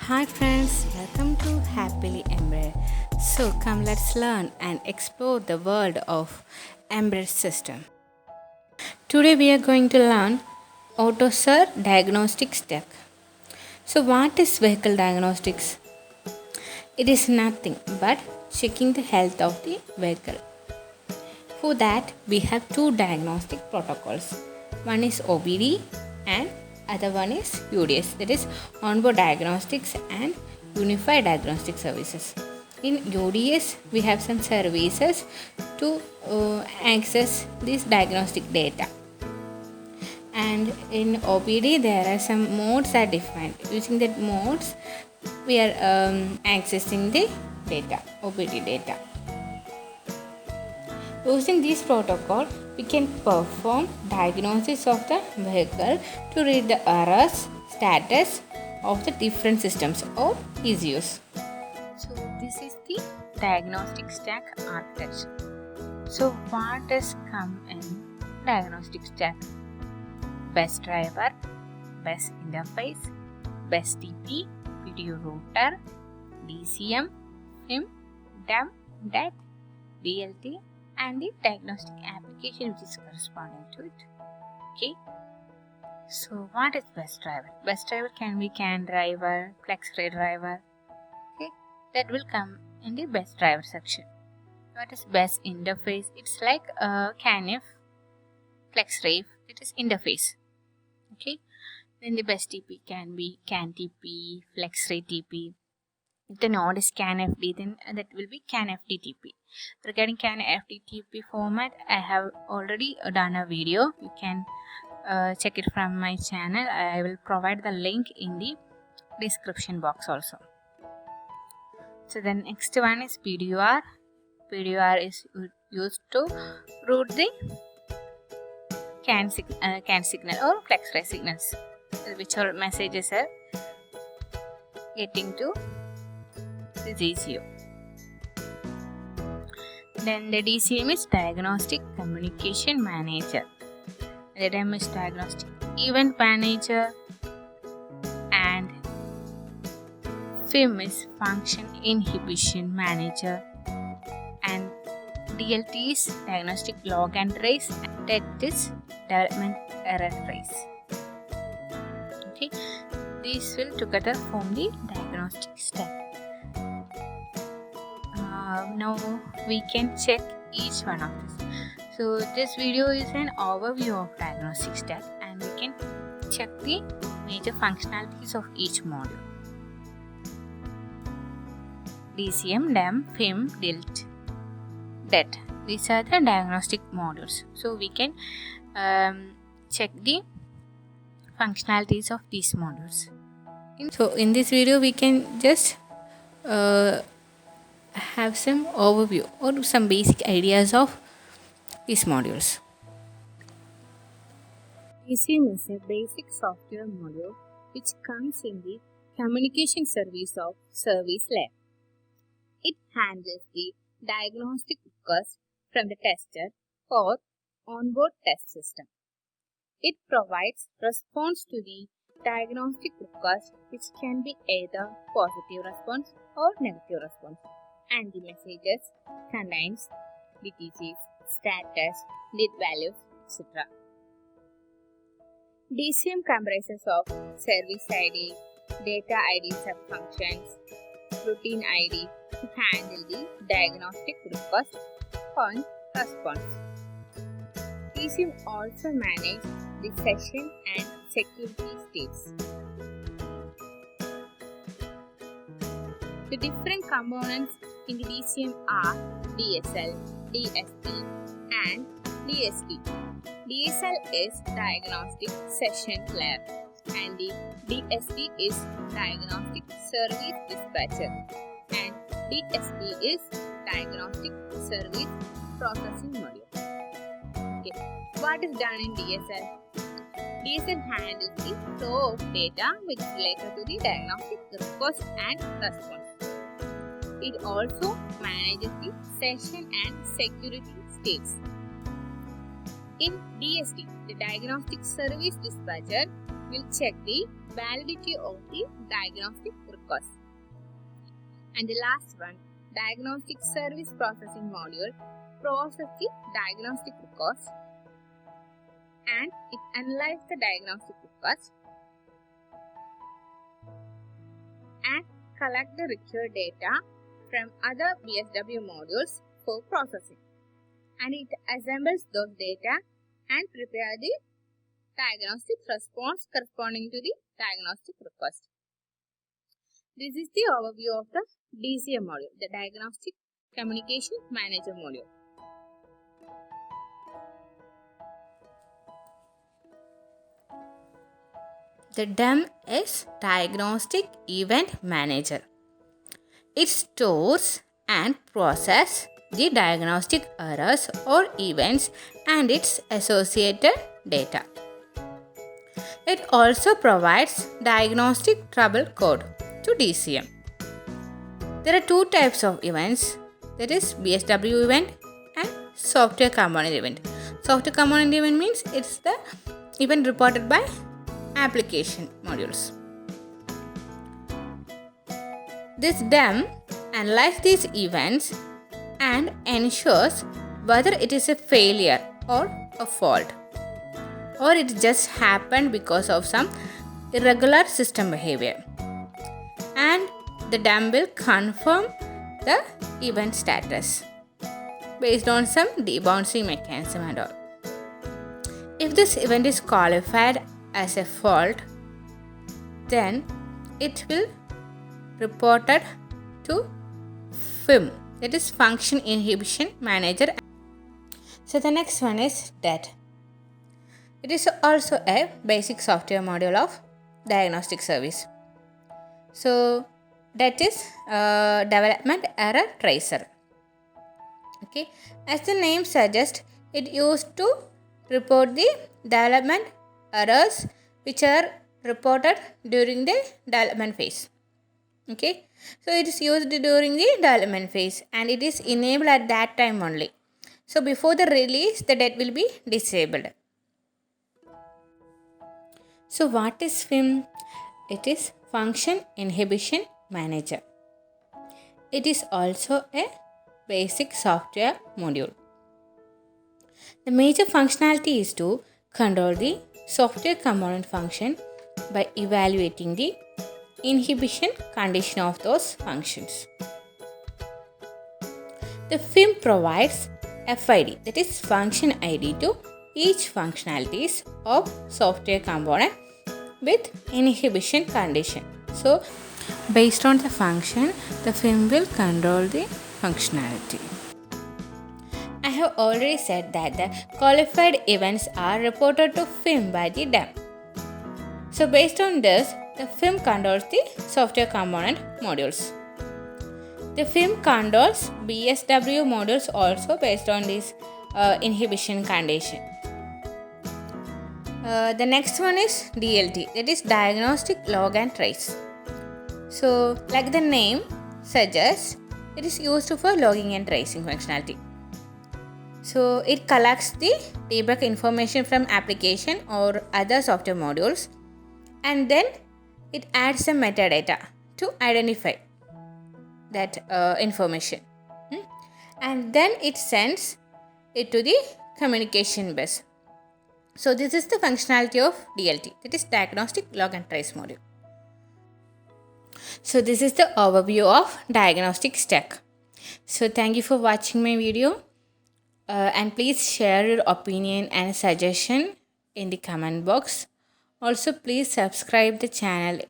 Hi friends, welcome to Happily Embedded. So come let's learn and explore the world of embedded system. Today we are going to learn AutoSAR diagnostic stack. So what is vehicle diagnostics? It is nothing but checking the health of the vehicle. For that we have two diagnostic protocols. One is OBD and other one is UDS, that is onboard diagnostics and unified diagnostic services. In UDS we have some services to access this diagnostic data, and in OBD there are some modes are defined. Using that modes we are accessing the data, OBD data. Using this protocol, we can perform diagnosis of the vehicle to read the errors, status of the different systems or ECUs. So this is the diagnostic stack architecture. So what does come in diagnostic stack? Best driver, best interface, best TP, video router, DCM, FIM, DEM, DAT, DLT, and the diagnostic application which is corresponding to it. Okay, so what is best driver? Best driver can be CAN driver, FlexRay driver. Okay, that will come in the best driver section. What is best interface? It's like a CANF, FlexRay, it is interface. Okay, then the best TP can be CAN TP, FlexRay TP. If the node is CAN-FD, then that will be CAN-FD TP. Regarding CAN-FD TP format, I have already done a video. You can check it from my channel. I will provide the link in the description box also. So the next one is PDUR. PDUR is used to route the CAN signal or FlexRay signals, which are messages are getting to this ECU. Then the DCM is Diagnostic Communication Manager. The DEM is Diagnostic Event Manager, and FIM is Function Inhibition Manager, and DLT is Diagnostic Log and Trace, and DET is Development Error Trace. Okay, these will together form the diagnostic stack. Now we can check each one of this. So this video is an overview of diagnostic stack, and we can check the major functionalities of each module. DCM, DEM, FIM, DILT, DET. These are the diagnostic modules. So we can check the functionalities of these modules. So in this video we can just have some overview or some basic ideas of these modules. DCM is a basic software module which comes in the communication service of service layer. It handles the diagnostic request from the tester or onboard test system. It provides response to the diagnostic request, which can be either positive response or negative response, and the messages contains DTCs, status, date values, etc. DCM comprises of service ID, data ID subfunctions, routine ID to handle the diagnostic request on response. DCM also manages the session and security states. The different components in the DCM are DSL, DSP, and DSD. DSL is Diagnostic Session Layer, and the DSD is Diagnostic Service Dispatcher, and DSP is Diagnostic Service Processing Module. Okay, what is done in DSL? DSL handles the flow of data which is related to the diagnostic request and response. It also manages the session and security states. In DSD, the Diagnostic Service Dispatcher will check the validity of the diagnostic request request. And the last one, diagnostic service processing module, process the diagnostic request and it analyzes the diagnostic request and collect the required data from other BSW modules for processing. And it assembles those data and prepare the diagnostic response corresponding to the diagnostic request. This is the overview of the DCM module, the Diagnostic Communication Manager module. The DEM is Diagnostic Event Manager. It stores and processes the diagnostic errors or events and its associated data. It also provides diagnostic trouble code to DCM. There are two types of events, that is BSW event and software component event. Software component event means it's the event reported by application modules. This DEM analyzes these events and ensures whether it is a failure or a fault, or it just happened because of some irregular system behavior. And the DEM will confirm the event status based on some debouncing mechanism and all. If this event is qualified as a fault, then it will reported to FIM, that is Function Inhibition Manager. So the next one is DET. It is also a basic software module of diagnostic service. So DET is Development Error Tracer. Okay, as the name suggests, it used to report the development errors which are reported during the development phase. Okay, so it is used during the development phase and it is enabled at that time only. So before the release, the DET will be disabled. So what is FIM? It is Function Inhibition Manager. It is also a basic software module. The major functionality is to control the software component function by evaluating the inhibition condition of those functions. The FIM provides FID, that is function ID, to each functionalities of software component with inhibition condition. So based on the function, the FIM will control the functionality. I have already said that the qualified events are reported to FIM by the DEM. So based on this, the FIM controls the software component modules. The FIM controls BSW modules also based on this inhibition condition. The next one is DLT, that is Diagnostic Log and Trace. So like the name suggests, it is used for logging and tracing functionality. So it collects the debug information from application or other software modules and then it adds some metadata to identify that information. And then it sends it to the communication bus. So this is the functionality of DLT, that is Diagnostic Log and Trace module. So this is the overview of diagnostic stack. So thank you for watching my video and please share your opinion and suggestion in the comment box. Also please subscribe the channel